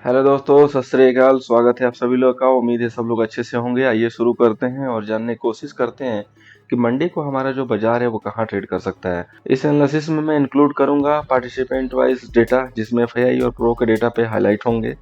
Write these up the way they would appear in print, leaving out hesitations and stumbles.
Hello दोस्तों, सत श्री अकाल। स्वागत है आप सभी लोग का। उम्मीद है सब लोग अच्छे से होंगे। आइए शुरू करते हैं और जानने की कोशिश करते हैं कि मंडे को हमारा जो बाजार है वो कहाँ ट्रेड कर सकता है। इस एनालिसिस में मैं इंक्लूड करूंगा पार्टिसिपेंट वाइज डेटा, जिसमें एफआईआई और प्रो के डेटा पे हाईलाइट होंगे।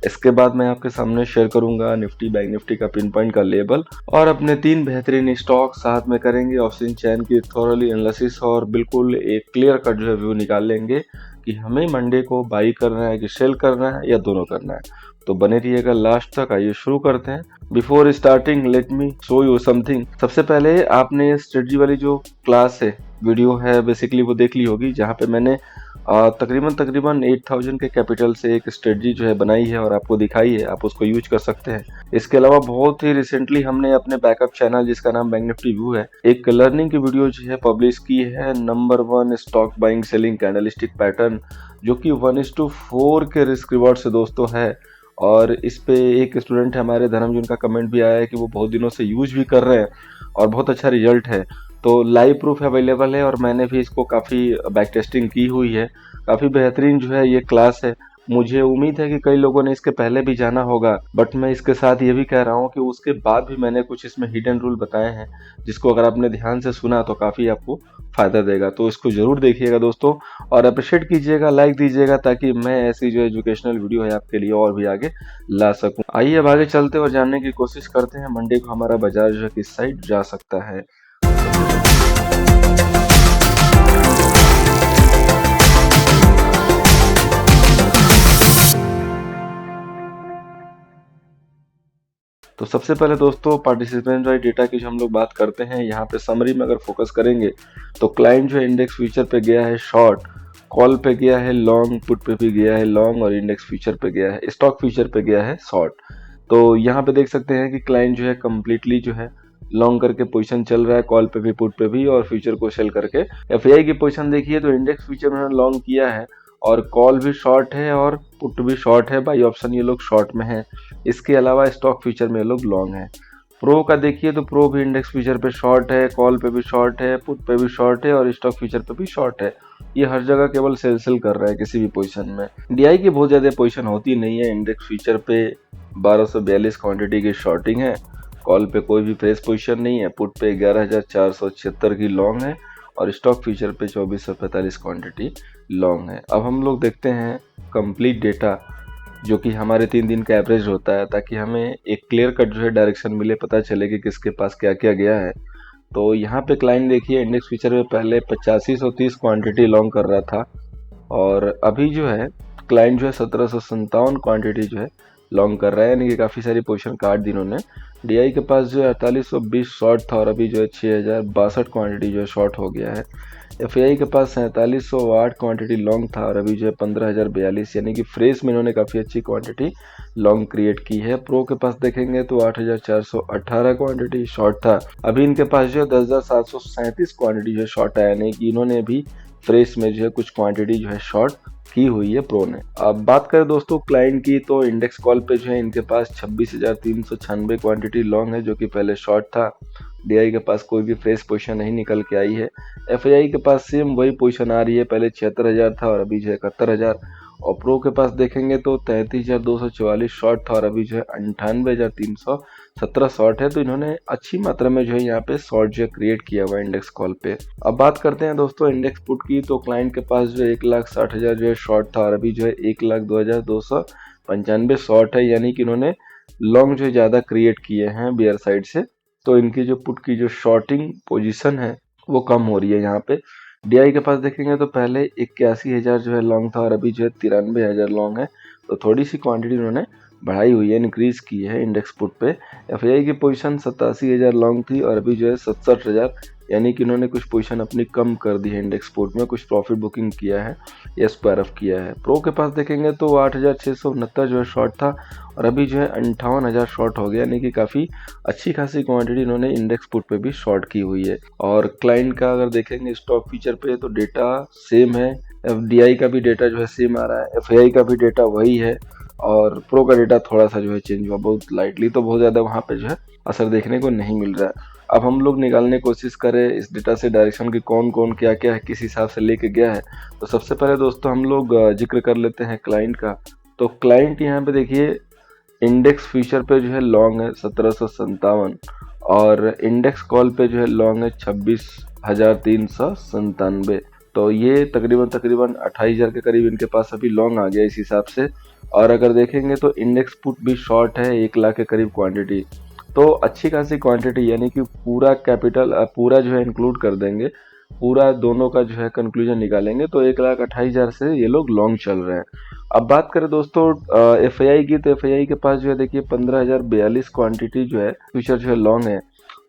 इसके बाद मैं आपके सामने शेयर करूंगा निफ्टी बैंक निफ्टी का पिन पॉइंट का लेबल और अपने 3 बेहतरीन स्टॉक। साथ में करेंगे ऑप्शन चैन की थोरली एनालिसिस और बिल्कुल एक क्लियर कट जो है व्यू निकाल लेंगे कि हमें मंडे को बाई करना है कि सेल करना है या दोनों करना है। तो बने रहिएगा लास्ट तक। आइए शुरू करते हैं। Before starting let me show you something. सबसे पहले आपने स्ट्रेटजी वाली जो क्लास है, वीडियो है, बेसिकली वो देख ली होगी, जहाँ पे मैंने तकरीबन 8000 के कैपिटल से एक स्ट्रेटजी जो है बनाई है और आपको दिखाई है। आप उसको यूज कर सकते हैं। इसके अलावा बहुत ही रिसेंटली हमने अपने बैकअप चैनल, जिसका नाम बैंक निफ्टी व्यू है, एक लर्निंग की वीडियो जो है पब्लिश की है। Number 1 stock buying selling candlestick pattern, जो कि 1:4 के रिस्क रिवॉर्ड से दोस्तों है। और इस पे एक स्टूडेंट है हमारे धर्म, जिनका कमेंट भी आया है कि वो बहुत दिनों से यूज भी कर रहे हैं और बहुत अच्छा रिजल्ट है। तो लाइव प्रूफ अवेलेबल है और मैंने भी इसको काफ़ी बैक टेस्टिंग की हुई है। काफ़ी बेहतरीन जो है ये क्लास है। मुझे उम्मीद है कि कई लोगों ने इसके पहले भी जाना होगा, बट मैं इसके साथ ये भी कह रहा हूँ कि उसके बाद भी मैंने कुछ इसमें हिडन रूल बताए हैं, जिसको अगर आपने ध्यान से सुना तो काफ़ी आपको फायदा देगा। तो इसको जरूर देखिएगा दोस्तों और अप्रिशिएट कीजिएगा, लाइक दीजिएगा, ताकि मैं ऐसी जो एजुकेशनल वीडियो है आपके लिए और भी आगे ला सकूं। आइए अब आगे चलते और जानने की कोशिश करते हैं मंडे को हमारा बाजार जो है किस साइड जा सकता है। तो सबसे पहले दोस्तों पार्टिसिपेंट वाइज डेटा की जो हम लोग बात करते हैं, यहाँ पे समरी में अगर फोकस करेंगे तो क्लाइंट जो है इंडेक्स फ्यूचर पे गया है शॉर्ट, कॉल पे गया है लॉन्ग, पुट पे भी गया है लॉन्ग और इंडेक्स फ्यूचर पे गया है, स्टॉक फ्यूचर पे गया है शॉर्ट। तो यहाँ पे देख सकते हैं कि क्लाइंट जो है कम्प्लीटली जो है लॉन्ग करके पोजीशन चल रहा है, कॉल पे भी पुट पे भी, और फ्यूचर को सेल करके। एफआईआई की पोजीशन देखिए तो इंडेक्स फ्यूचर में लॉन्ग किया है और कॉल भी शॉर्ट है और पुट भी शॉर्ट है। बाई ऑप्शन ये लोग शॉर्ट में है। इसके अलावा स्टॉक फ्यूचर में ये लोग लॉन्ग है। प्रो का देखिए तो प्रो भी इंडेक्स फ्यूचर पे शॉर्ट है, कॉल पे भी शॉर्ट है, पुट पे भी शॉर्ट है और स्टॉक फ्यूचर पे भी शॉर्ट है। ये हर जगह केवल सेल कर रहा है किसी भी पोजीशन में। डीआई की बहुत ज्यादा पोजीशन होती नहीं है। इंडेक्स फ्यूचर पे 1242 क्वांटिटी की शॉर्टिंग है, कॉल पे कोई भी फ्रेश पोजीशन नहीं है, पुट पे 11476 की लॉन्ग है और स्टॉक फ्यूचर पे 2445 क्वांटिटी लॉन्ग है। अब हम लोग देखते हैं कंप्लीट डेटा, जो कि हमारे 3 दिन का एवरेज होता है, ताकि हमें एक क्लियर कट जो है डायरेक्शन मिले, पता चले कि किसके पास क्या क्या गया है। तो यहाँ पे क्लाइंट देखिए इंडेक्स फ्यूचर में पहले 8530 क्वांटिटी लॉन्ग कर रहा था और अभी जो है क्लाइंट जो है 1757 क्वांटिटी जो है लॉन्ग कर रहा है, यानी कि काफ़ी सारी पोजीशन काट दी इन्होंने। डीआई के पास जो है 4820 शॉर्ट था और अभी जो है 6062 क्वांटिटी जो है शॉर्ट हो गया है। एफआईआई के पास 4708 क्वांटिटी लॉन्ग था और अभी जो है 15042, यानी कि फ्रेश में इन्होंने काफ़ी अच्छी क्वांटिटी लॉन्ग क्रिएट की है। प्रो के पास देखेंगे तो 8418 क्वांटिटी शॉर्ट था, अभी इनके पास जो है 10737 क्वांटिटी जो है शॉर्ट है, यानी कि इन्होंने भी फ्रेश में जो है कुछ क्वांटिटी जो है शॉर्ट की हुई है प्रो ने। अब बात करें दोस्तों क्लाइंट की, तो इंडेक्स कॉल पे जो है इनके पास 26,396 क्वांटिटी लॉन्ग है, जो कि पहले शॉर्ट था। डीआई के पास कोई भी फ्रेश पोजीशन नहीं निकल के आई है। एफआईआई के पास सेम वही पोजीशन आ रही है, पहले 76,000 था और अभी जो है 71,000। और प्रो के पास देखेंगे तो 33,244 शॉर्ट था और अभी जो है 98,317 शॉर्ट है। तो इन्होंने अच्छी मात्रा में जो है यहाँ पे शॉर्ट जो है क्रिएट किया हुआ है इंडेक्स कॉल पे। अब बात करते हैं दोस्तों इंडेक्स पुट की, तो क्लाइंट के पास जो है 1,60,000 जो है शॉर्ट था और अभी जो है 1,02,295 शॉर्ट है, यानी कि इन्होंने लॉन्ग जो है ज़्यादा क्रिएट किए हैं बियर साइड से। तो इनकी जो पुट की जो शॉर्टिंग पोजीशन है वो कम हो रही है यहाँ पे। डीआई के पास देखेंगे तो पहले 81,000 जो है लॉन्ग था और अभी जो है 93,000 लॉन्ग है। तो थोड़ी सी क्वांटिटी उन्होंने बढ़ाई हुई है, इंक्रीज की है इंडेक्स पुट पे। एफआईआई की पोजीशन 87,000 लॉन्ग थी और अभी जो है 67,000, यानी कि इन्होंने कुछ पोजीशन अपनी कम कर दी है इंडेक्स पुट में, कुछ प्रॉफिट बुकिंग किया है या स्क्वायर किया है। प्रो के पास देखेंगे तो 8,669 जो है शॉर्ट था और अभी जो है 58,000 शॉर्ट हो गया, यानी कि काफ़ी अच्छी खासी क्वांटिटी इन्होंने इंडेक्स पुट पे भी शॉर्ट की हुई है। और क्लाइंट का अगर देखेंगे स्टॉक फीचर पे तो डेटा सेम है। एफडीआई का भी डेटा जो है सेम आ रहा है, एफआईआई का भी डेटा वही है और प्रो का डेटा थोड़ा सा जो है चेंज हुआ, बहुत लाइटली, तो बहुत ज़्यादा वहाँ पे जो है असर देखने को नहीं मिल रहा है। अब हम लोग निकालने की कोशिश करें इस डेटा से डायरेक्शन की, कौन कौन क्या क्या है, किस हिसाब से लेके गया है। तो सबसे पहले दोस्तों हम लोग जिक्र कर लेते हैं क्लाइंट का। तो क्लाइंट यहाँ पे देखिए इंडेक्स फ्यूचर पे जो है लॉन्ग है 1757 और इंडेक्स कॉल पे जो है लॉन्ग है 26,397। तो ये तकरीबन 28,000 के करीब इनके पास अभी लॉन्ग आ गया इस हिसाब से। और अगर देखेंगे तो इंडेक्स पुट भी शॉर्ट है 1 लाख के करीब क्वांटिटी। तो अच्छी खासी क्वांटिटी, यानी कि पूरा कैपिटल पूरा जो है इंक्लूड कर देंगे, पूरा दोनों का जो है कंक्लूजन निकालेंगे तो 1,28,000 से ये लोग लॉन्ग चल रहे हैं। अब बात करें दोस्तों एफआईआई की, तो एफआईआई के पास जो है देखिए 15,042 क्वांटिटी जो है फ्यूचर जो है लॉन्ग है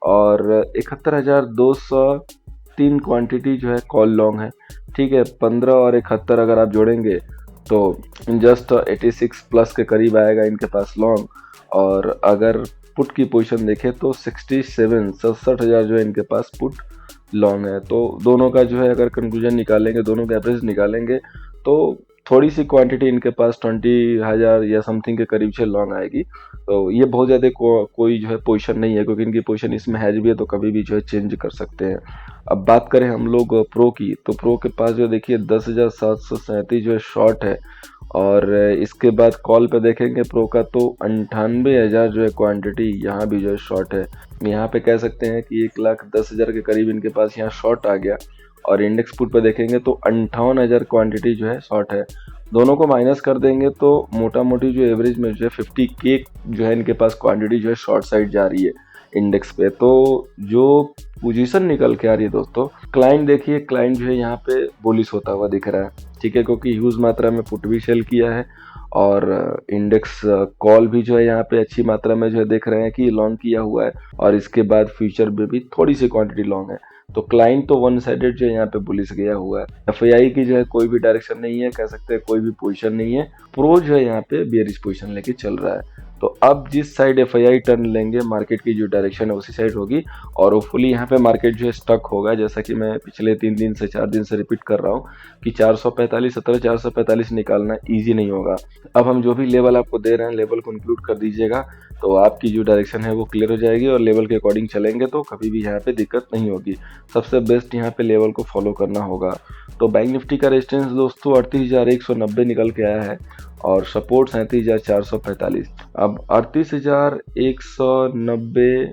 और 71,203 क्वांटिटी जो है कॉल लॉन्ग है। ठीक है, 15 और 71 अगर आप जोड़ेंगे तो जस्ट 86 प्लस के करीब आएगा इनके पास लॉन्ग। और अगर पुट की पोजीशन देखें तो 67,हजार जो है इनके पास पुट लॉन्ग है। तो दोनों का जो है अगर कंक्लूजन निकालेंगे, दोनों का एवरेज निकालेंगे तो थोड़ी सी क्वांटिटी इनके पास 20,000 या समथिंग के करीब से लॉन्ग आएगी। तो ये बहुत ज़्यादा कोई जो है पोजीशन नहीं है, क्योंकि इनकी पोजीशन इसमें हैज भी है तो कभी भी जो है चेंज कर सकते हैं। अब बात करें हम लोग प्रो की, तो प्रो के पास जो देखिए 10,737 जो है शॉर्ट है और इसके बाद कॉल पे देखेंगे प्रो का तो 98,000 जो है क्वांटिटी यहाँ भी जो है शॉर्ट है। यहाँ पे कह सकते हैं कि 1,10,000 के करीब इनके पास यहाँ शॉर्ट आ गया। और इंडेक्स पुट पे देखेंगे तो 58,000 क्वांटिटी जो है शॉर्ट है। दोनों को माइनस कर देंगे तो मोटा मोटी जो एवरेज में जो है 50K जो है इनके पास क्वांटिटी जो है शॉर्ट साइड जा रही है इंडेक्स पे। तो जो पोजीशन निकल के आ रही है दोस्तों, क्लाइंट देखिए, क्लाइंट जो है यहाँ पे बुलिश होता हुआ दिख रहा है। ठीक है, क्योंकि ह्यूज मात्रा में पुट भी सेल किया है और इंडेक्स कॉल भी जो है यहाँ पे अच्छी मात्रा में जो है देख रहे हैं कि लॉन्ग किया हुआ है और इसके बाद फ्यूचर में भी थोड़ी सी क्वांटिटी लॉन्ग है। तो क्लाइंट तो वन साइडेड जो है यहाँ पे बुलिश गया हुआ है। एफआईआई की जो है कोई भी डायरेक्शन नहीं है, कह सकते हैं कोई भी पोजीशन नहीं है। प्रो जो है यहाँ पे बेयरिश पोजीशन लेके चल रहा है। तो अब जिस साइड एफआईआई टर्न लेंगे, मार्केट की जो डायरेक्शन है उसी साइड होगी और होपफुली यहाँ पे मार्केट जो है स्टक होगा। जैसा कि मैं पिछले 3 दिन से 4 दिन से रिपीट कर रहा हूँ कि 445 445 निकालना ईजी नहीं होगा। अब हम जो भी लेवल आपको दे रहे हैं, लेवल को इंक्लूड कर दीजिएगा तो आपकी जो डायरेक्शन है वो क्लियर हो जाएगी और लेवल के अकॉर्डिंग चलेंगे तो कभी भी यहाँ पे दिक्कत नहीं होगी। सबसे बेस्ट यहाँ पे लेवल को फॉलो करना होगा। तो बैंक निफ्टी का रेजिस्टेंस दोस्तों 38,190 निकल के आया है और सपोर्ट 37,445। अब 38,190,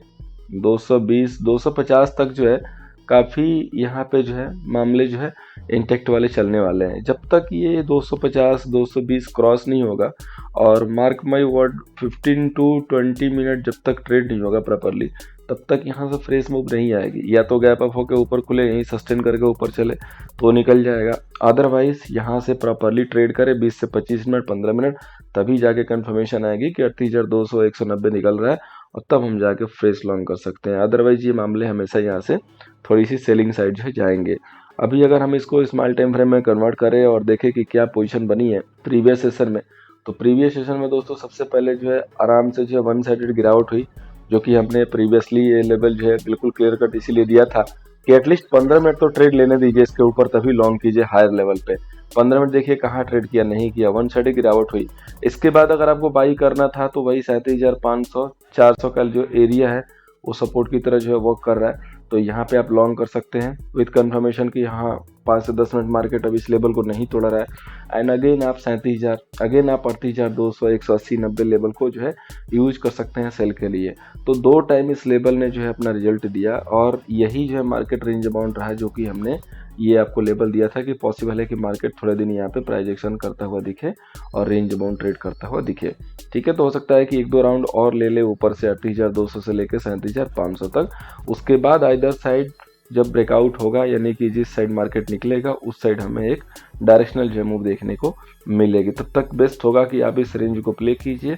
220, 250 तक जो है काफ़ी यहाँ पे जो है मामले जो है इंटेक्ट वाले चलने वाले हैं। जब तक ये 250, 220 क्रॉस नहीं होगा और mark my word 15 to 20 minute जब तक ट्रेड नहीं होगा प्रॉपरली, तब तक यहाँ से फ्रेश मूव नहीं आएगी। या तो गैप अप होकर ऊपर खुले, यहीं सस्टेन करके ऊपर चले तो निकल जाएगा। अदरवाइज यहाँ से प्रॉपरली ट्रेड करे 20 से 25 मिनट, 15 मिनट, तभी जाके कंफर्मेशन आएगी कि 38,200, 190 निकल रहा है और तब हम जाके फ्रेश लॉन्ग कर सकते हैं। अदरवाइज ये मामले हमेशा यहाँ से थोड़ी सी सेलिंग साइड जो है जाएंगे। अभी अगर हम इसको स्मॉल टाइम फ्रेम में कन्वर्ट करें और देखें कि क्या पोजीशन बनी है प्रीवियस सेशन में, तो प्रीवियस सेशन में दोस्तों सबसे पहले जो है आराम से जो है वन साइडेड गिरावट हुई, जो कि हमने प्रीवियसली ये लेवल जो है बिल्कुल क्लियर कट इसीलिए दिया था कि एटलीस्ट 15 मिनट तो ट्रेड लेने दीजिए इसके ऊपर, तभी लॉन्ग कीजिए हायर लेवल पे। 15 मिनट देखिए कहाँ ट्रेड किया, नहीं किया, वन साइड गिरावट हुई। इसके बाद अगर आपको बाई करना था तो वही 37,500, 400 का जो एरिया है वो सपोर्ट की तरह जो है वर्क कर रहा है। तो यहाँ पे आप लॉन्ग कर सकते हैं विद कंफर्मेशन कि हाँ 5 से 10 मिनट मार्केट अब इस लेवल को नहीं तोड़ रहा है। एंड अगेन आप 37,000, अगेन आप 38,200, 180, 90 लेवल को जो है यूज कर सकते हैं सेल के लिए। तो 2 टाइम इस लेवल ने जो है अपना रिजल्ट दिया और यही जो है मार्केट रेंज अबाउंड रहा, जो कि हमने ये आपको लेवल दिया था कि पॉसिबल है कि मार्केट थोड़े दिन यहाँ पे प्राइस एक्शन करता हुआ दिखे और रेंज अबाउंड ट्रेड करता हुआ दिखे। ठीक है, तो हो सकता है कि 1-2 राउंड और ले ले ऊपर से 38,200 से लेकर 37,500 तक। उसके बाद आइदर साइड जब ब्रेकआउट होगा, यानी कि जिस साइड मार्केट निकलेगा उस साइड हमें एक डायरेक्शनल जो मूव देखने को मिलेगी। तब तक बेस्ट होगा कि आप इस रेंज को प्ले कीजिए।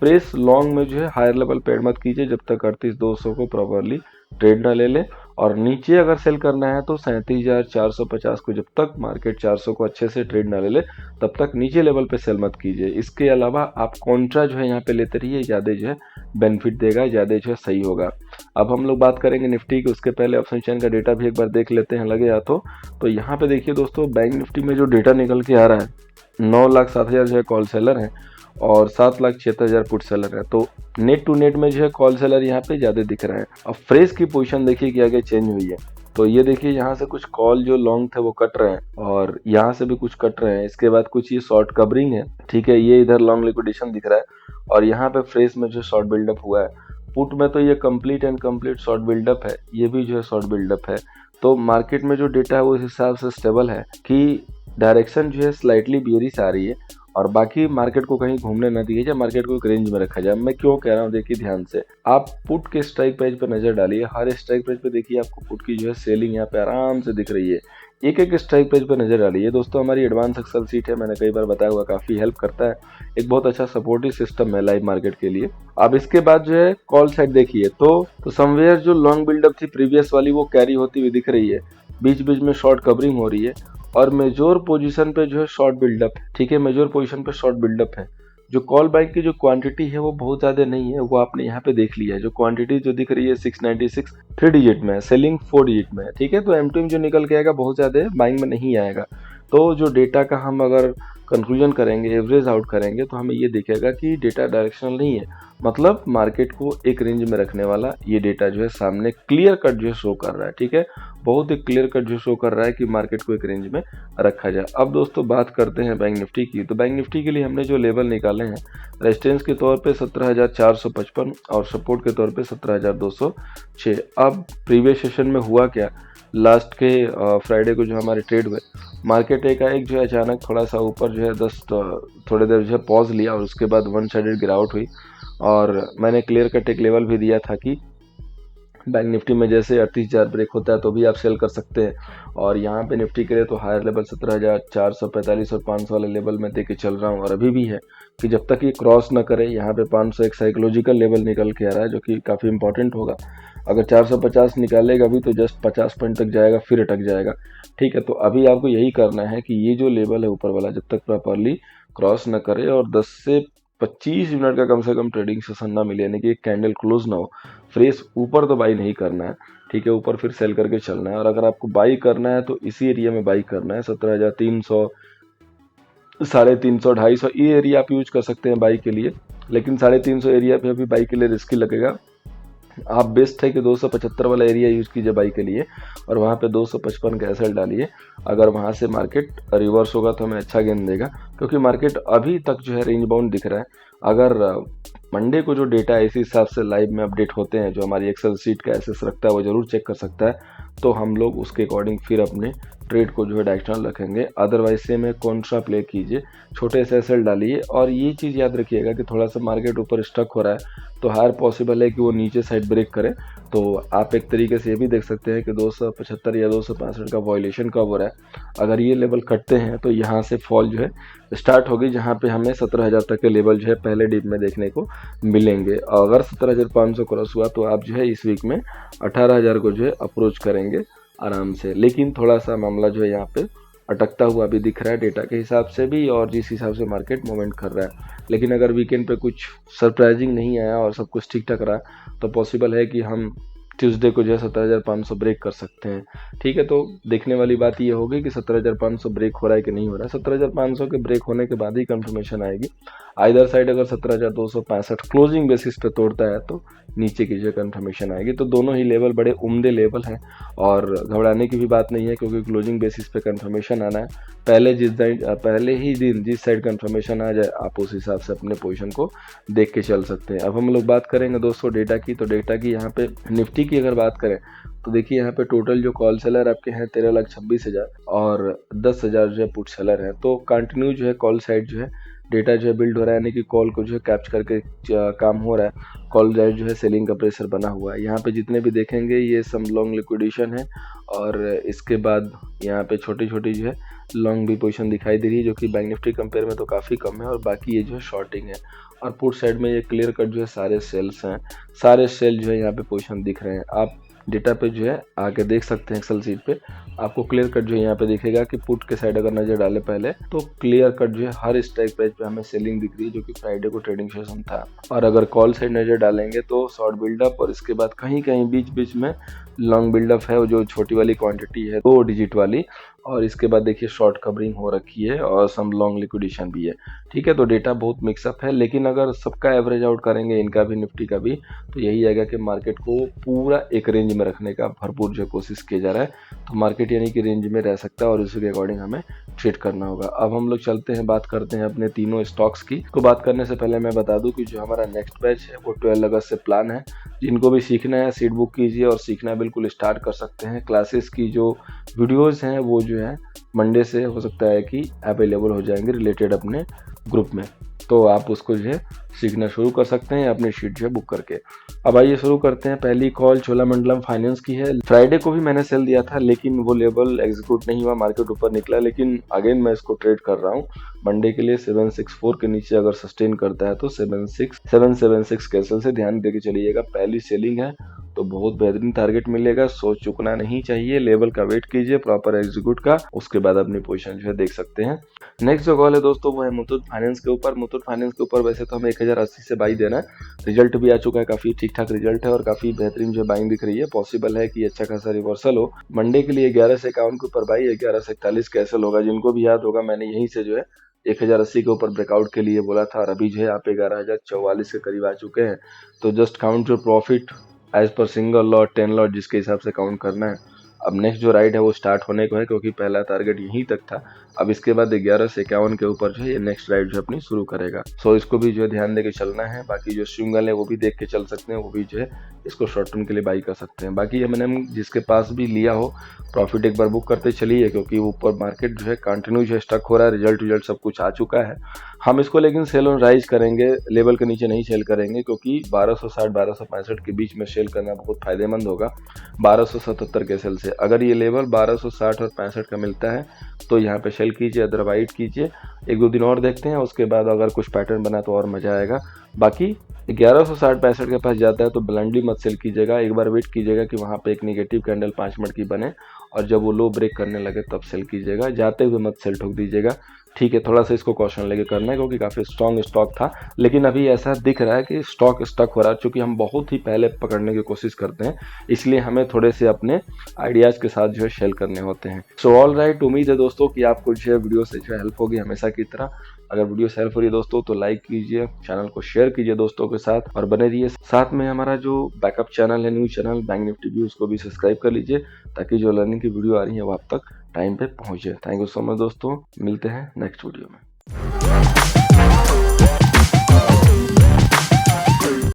प्रेस लॉन्ग में जो है हायर लेवल पे मत कीजिए जब तक 38,200 को प्रॉपरली ट्रेड ना ले ले। और नीचे अगर सेल करना है तो 37,450 को, जब तक मार्केट 400 को अच्छे से ट्रेड ना ले ले तब तक नीचे लेवल पे सेल मत कीजिए। इसके अलावा आप कॉन्ट्रा जो है यहाँ पे लेते रहिए, ज़्यादा जो है बेनिफिट देगा, ज़्यादा जो है सही होगा। अब हम लोग बात करेंगे निफ्टी की, उसके पहले ऑप्शन चेन का डेटा भी एक बार देख लेते हैं लगे हाथों। तो यहाँ पे देखिए दोस्तों, बैंक निफ्टी में जो डेटा निकल के आ रहा है 9,07,000 जो है कॉल सेलर है और 7,76,000 पुट सेलर है। तो नेट टू नेट में जो है कॉल सेलर यहाँ पे ज़्यादा दिख रहा है। अब फ्रेश की पोजीशन देखिए कि आगे चेंज हुई है। तो ये देखिए यहाँ से कुछ कॉल जो लॉन्ग थे वो कट रहे हैं और यहाँ से भी कुछ कट रहे हैं। इसके बाद कुछ ये शॉर्ट कवरिंग है, ठीक है, ये इधर लॉन्ग लिक्विडेशन दिख रहा है और यहाँ पे फ्रेश में जो शॉर्ट बिल्डअप हुआ है। पुट में तो ये complete and complete short buildup है, ये भी जो है शॉर्ट बिल्डअप है। तो मार्केट में जो डेटा है वो इस हिसाब से स्टेबल है कि डायरेक्शन जो है स्लाइटली बियरिश आ रही है और बाकी मार्केट को कहीं घूमने न दिए जाए, मार्केट को एक रेंज में रखा जाए। मैं क्यों कह रहा हूँ देखिए ध्यान से, आप पुट के स्ट्राइक प्राइस पर नजर डालिए, हर स्ट्राइक प्राइस पे देखिए आपको पुट की जो है सेलिंग यहाँ पे आराम से दिख रही है। एक एक स्ट्राइक प्राइस पर नजर डालिए दोस्तों। हमारी एडवांस एक्सेल सीट है, मैंने कई बार बताया हुआ, काफी हेल्प करता है, एक बहुत अच्छा सपोर्टिव सिस्टम है लाइव मार्केट के लिए। अब इसके बाद जो है कॉल साइड देखिए तो समवेयर जो लॉन्ग बिल्डअप थी प्रीवियस वाली वो कैरी होती हुई दिख रही है, बीच बीच में शॉर्ट कवरिंग हो रही है और मेजोर पोजीशन पे जो है शॉर्ट बिल्डअप है, ठीक है, मेजोर पोजीशन पे शॉर्ट बिल्डअप है। जो कॉल बाइंग की जो क्वांटिटी है वो बहुत ज़्यादा नहीं है, वो आपने यहाँ पे देख लिया है। जो क्वांटिटी जो दिख रही है 696 3 डिजिट में है, सेलिंग 4 डिजिट में है, ठीक है। तो M2M जो निकल के आएगा बहुत ज़्यादा बाइंग में नहीं आएगा। तो जो डेटा का हम अगर कंक्लूजन करेंगे, एवरेज आउट करेंगे, तो हमें ये दिखेगा कि डेटा डायरेक्शनल नहीं है, मतलब मार्केट को एक रेंज में रखने वाला ये डेटा जो है सामने क्लियर कट जो है शो कर रहा है, ठीक है, बहुत ही क्लियर कट जो शो कर रहा है कि मार्केट को एक रेंज में रखा जाए। अब दोस्तों बात करते हैं बैंक निफ्टी की। तो बैंक निफ्टी के लिए हमने जो लेवल निकाले हैं रेजिस्टेंस के तौर पे 17,455 और सपोर्ट के तौर पे 17,206। अब प्रीवियस सेशन में हुआ क्या, लास्ट के फ्राइडे को जो हमारे ट्रेड हुए, मार्केट एक जो है अचानक थोड़ा सा ऊपर जो है थोड़ी देर जो है पॉज लिया और उसके बाद वन साइडेड गिरावट हुई और मैंने क्लियर कट एक लेवल भी दिया था कि बैंक निफ्टी में जैसे 38,000 ब्रेक होता है तो भी आप सेल कर सकते हैं। और यहाँ पे निफ्टी के लिए तो हायर लेवल 17,445 और 500 वाले लेवल में दे के चल रहा हूँ और अभी भी है कि जब तक ये क्रॉस ना करे। यहाँ पे 500 एक साइकोलॉजिकल लेवल निकल के आ रहा है जो कि काफ़ी इंपॉर्टेंट होगा। अगर 450 निकालेगा भी तो जस्ट 50 पॉइंट तक जाएगा, फिर अटक जाएगा, ठीक है। तो अभी आपको यही करना है कि ये जो लेवल है ऊपर वाला जब तक प्रॉपरली क्रॉस ना करे और 10 से 25 मिनट का कम से कम ट्रेडिंग सेशन ना मिले, यानी कि एक कैंडल क्लोज ना हो, फ्रेश ऊपर तो बाई नहीं करना है, ठीक है, ऊपर फिर सेल करके चलना है। और अगर आपको बाई करना है तो इसी एरिया में बाई करना है, 17,300, 350, 250 ये एरिया आप यूज कर सकते हैं बाई के लिए, लेकिन 350 एरिया पे अभी बाई के लिए रिस्की लगेगा। आप बेस्ट है कि 275 वाला एरिया यूज कीजिए बाई के लिए और वहाँ पे 255 का एसएल डालिए। अगर वहाँ से मार्केट रिवर्स होगा तो हमें अच्छा गेन देगा, क्योंकि मार्केट अभी तक जो है रेंज बाउंड दिख रहा है। अगर मंडे को जो डेटा इसी हिसाब से लाइव में अपडेट होते हैं, जो हमारी एक्सेल सीट का एसेस रखता है वो जरूर चेक कर सकता है, तो हम लोग उसके अकॉर्डिंग फिर अपने ट्रेड को जो है डायरेक्शनल रखेंगे। अदरवाइज से में कॉन्ट्रा प्ले कीजिए, छोटे से एसएल डालिए। और ये चीज़ याद रखिएगा कि थोड़ा सा मार्केट ऊपर स्टक हो रहा है तो हायर पॉसिबल है कि वो नीचे साइड ब्रेक करे। तो आप एक तरीके से ये भी देख सकते हैं कि 275 या 265 का वॉल्यूशन कब हो रहा है। अगर ये लेवल कटते हैं तो यहाँ से फॉल जो है स्टार्ट होगी, जहाँ पे हमें 17,000 तक के लेवल जो है पहले डीप में देखने को मिलेंगे। अगर 17,500 क्रॉस हुआ तो आप जो है इस वीक में 18,000 को जो है अप्रोच करेंगे आराम से। लेकिन थोड़ा सा मामला जो है यहाँ पे अटकता हुआ भी दिख रहा है डेटा के हिसाब से भी और जिस हिसाब से मार्केट मूवमेंट कर रहा है। लेकिन अगर वीकेंड पे कुछ सरप्राइजिंग नहीं आया और सब कुछ ठीक ठाक रहा तो पॉसिबल है कि हम ट्यूसडे को जो है 17,500 ब्रेक कर सकते हैं, ठीक है। तो देखने वाली बात ये होगी कि 17,500 ब्रेक हो रहा है कि नहीं हो रहा है। 17,500 के ब्रेक होने के बाद ही कंफर्मेशन आएगी। आइदर साइड अगर 17,265 क्लोजिंग बेसिस पे तोड़ता है तो नीचे की जो कंफर्मेशन आएगी। तो दोनों ही लेवल बड़े उम्दे लेवल हैं और घबराने की भी बात नहीं है, क्योंकि क्लोजिंग बेसिस पे कंफर्मेशन आना है। पहले ही दिन जिस साइड कंफर्मेशन आ जाए आप उस हिसाब से अपने पोजीशन को देख के चल सकते हैं। अब हम लोग बात करेंगे दोस्तों डेटा की। तो डेटा की यहाँ पे निफ्टी की अगर बात करें तो देखिए यहाँ पे टोटल जो कॉल सेलर आपके हैं 13,26,000 और 10,000 जो है पुट सेलर हैं। तो कंटिन्यू जो है कॉल साइड जो है डेटा जो है बिल्ड हो रहा है, यानी कि कॉल को जो है कैप्च करके काम हो रहा है। कॉल साइड जो है सेलिंग का प्रेशर बना हुआ है। यहाँ पे जितने भी देखेंगे ये सब लॉन्ग लिक्विडेशन है और इसके बाद यहाँ पे छोटी छोटी जो है लॉन्ग भी पोजीशन दिखाई दे रही है, जो कि बैंक निफ्टी कंपेयर में तो काफ़ी कम है। और बाकी ये जो है शॉर्टिंग है और पुट साइड में ये क्लियर कट जो है सारे सेल्स हैं, सारे सेल जो है यहाँ पे पोजीशन दिख रहे हैं। आप डेटा पे जो है आगे देख सकते हैं एक्सेल सीट पे, आपको क्लियर कट जो है यहाँ पे दिखेगा कि पुट के साइड अगर नजर डाले पहले तो क्लियर कट जो है हर स्ट्राइक प्राइस पे हमें सेलिंग दिख रही है, जो कि फ्राइडे को ट्रेडिंग सेशन था। और अगर कॉल साइड नजर डालेंगे तो शॉर्ट बिल्डअप और इसके बाद कहीं कहीं बीच बीच में लॉन्ग बिल्डअप है, जो छोटी वाली क्वांटिटी है 2 डिजिट वाली, और इसके बाद देखिए शॉर्ट कवरिंग हो रखी है और सम लॉन्ग लिक्विडेशन भी है। ठीक है, तो डेटा बहुत मिक्सअप है, लेकिन अगर सबका एवरेज आउट करेंगे, इनका भी निफ्टी का भी, तो यही आएगा कि मार्केट को पूरा एक रेंज में रखने का भरपूर जो कोशिश किया जा रहा है। तो मार्केट यानी कि रेंज में रह सकता है और उसी के अकॉर्डिंग हमें ट्रेड करना होगा। अब हम लोग चलते हैं, बात करते हैं अपने तीनों स्टॉक्स की। तो बात करने से पहले मैं बता दूं कि जो हमारा नेक्स्ट बैच है वो 12 अगस्त से प्लान है। जिनको भी सीखना है सीट बुक कीजिए और सीखना बिल्कुल स्टार्ट कर सकते हैं। क्लासेस की जो वीडियोस हैं वो जो है मंडे से हो सकता है कि अवेलेबल हो जाएंगे रिलेटेड अपने ग्रुप में, तो आप उसको जो है सीखना शुरू कर सकते हैं अपनी शीट जो है बुक करके। अब आइए शुरू करते हैं। पहली कॉल चोलामंडलम फाइनेंस की है। फ्राइडे को भी मैंने सेल दिया था, लेकिन वो लेवल एग्जीक्यूट नहीं हुआ, मार्केट ऊपर निकला, लेकिन अगेन मैं इसको ट्रेड कर रहा हूँ मंडे के लिए। 764 के नीचे अगर सस्टेन करता है तो 776 कैसल से ध्यान देके चलिएगा। पहली सेलिंग है तो बहुत बेहतरीन टारगेट मिलेगा, सोच चुकना नहीं चाहिए। लेवल का वेट कीजिए प्रॉपर एग्जीक्यूट का, उसके बाद अपनी पोजीशन जो है देख सकते हैं। नेक्स्ट जो कॉल है दोस्तों वो है मुथूट फाइनेंस के ऊपर। मुथूट फाइनेंस के ऊपर वैसे तो हमें 1080 से बाई देना है, रिजल्ट भी आ चुका है, काफी ठीक ठाक रिजल्ट है और काफी बेहतरीन जो बाइंग दिख रही है। पॉसिबल है कि अच्छा खासा रिवर्सल हो। मंडे के लिए 1151 के ऊपर बाई, 1141 कैसल होगा। जिनको भी याद होगा मैंने यहीं से जो है 1080 के ऊपर ब्रेकआउट के लिए बोला था और अभी जो है आप 11,044 के करीब आ चुके हैं। तो just count your profit as per single lot 10 lot जिसके हिसाब से काउंट करना है। अब नेक्स्ट जो राइड है वो स्टार्ट होने को है, क्योंकि पहला टारगेट यहीं तक था। अब इसके बाद 1151 के ऊपर जो है ये नेक्स्ट राइड जो अपनी शुरू करेगा। सो इसको भी जो है ध्यान देके चलना है। बाकी जो सिंगल है वो भी देख के चल सकते हैं, वो भी जो है इसको शॉर्ट टर्म के लिए बाई कर सकते हैं। बाकी एम जिसके पास भी लिया हो प्रॉफिट एक बार बुक करते चलिए, क्योंककि ऊपर मार्केट जो है कंटिन्यू जो है स्टक हो रहा है। रिजल्ट सब कुछ आ चुका है। हम इसको लेकिन सेल ऑन राइज करेंगे, लेवल के नीचे नहीं सेल करेंगे, क्योंकि 1260 1265 के बीच में सेल करना बहुत फायदेमंद होगा 1277 के सेल से। अगर ये लेवल 1260 और 65 का मिलता है तो यहाँ पे सेल कीजिए, अदरवाइज कीजिए। एक दो दिन और देखते हैं, उसके बाद अगर कुछ पैटर्न बना तो और मजा आएगा। बाकी 1160 65 के पास जाता है तो ब्लाइंडली मत सेल कीजिएगा, एक बार वेट कीजिएगा कि वहाँ पे एक नेगेटिव कैंडल 5 मिनट की बने और जब वो लो ब्रेक करने लगे तब सेल कीजिएगा। जाते हुए मत सेल ठोक दीजिएगा। ठीक है, थोड़ा सा इसको कॉशन लेके करना है, क्योंकि काफ़ी स्ट्रॉन्ग स्टॉक था, लेकिन अभी ऐसा दिख रहा है कि स्टॉक स्टक हो रहा है। चूँकि हम बहुत ही पहले पकड़ने की कोशिश करते हैं, इसलिए हमें थोड़े से अपने आइडियाज़ के साथ जो है शेयर करने होते हैं। सो ऑल राइट, उम्मीद है दोस्तों कि आपको जो है वीडियो से जो है हेल्प होगी हमेशा की तरह। अगर वीडियो से हेल्प हो रही है दोस्तों तो लाइक कीजिए, चैनल को शेयर कीजिए दोस्तों के साथ और बने रहिए। साथ में हमारा जो बैकअप चैनल है, news channel bank Nifty view, उसको भी सब्सक्राइब कर लीजिए, ताकि जो लर्निंग की वीडियो आ रही है वो आप तक टाइम पे पहुंचे। थैंक यू सो मच दोस्तों, मिलते हैं नेक्स्ट वीडियो में।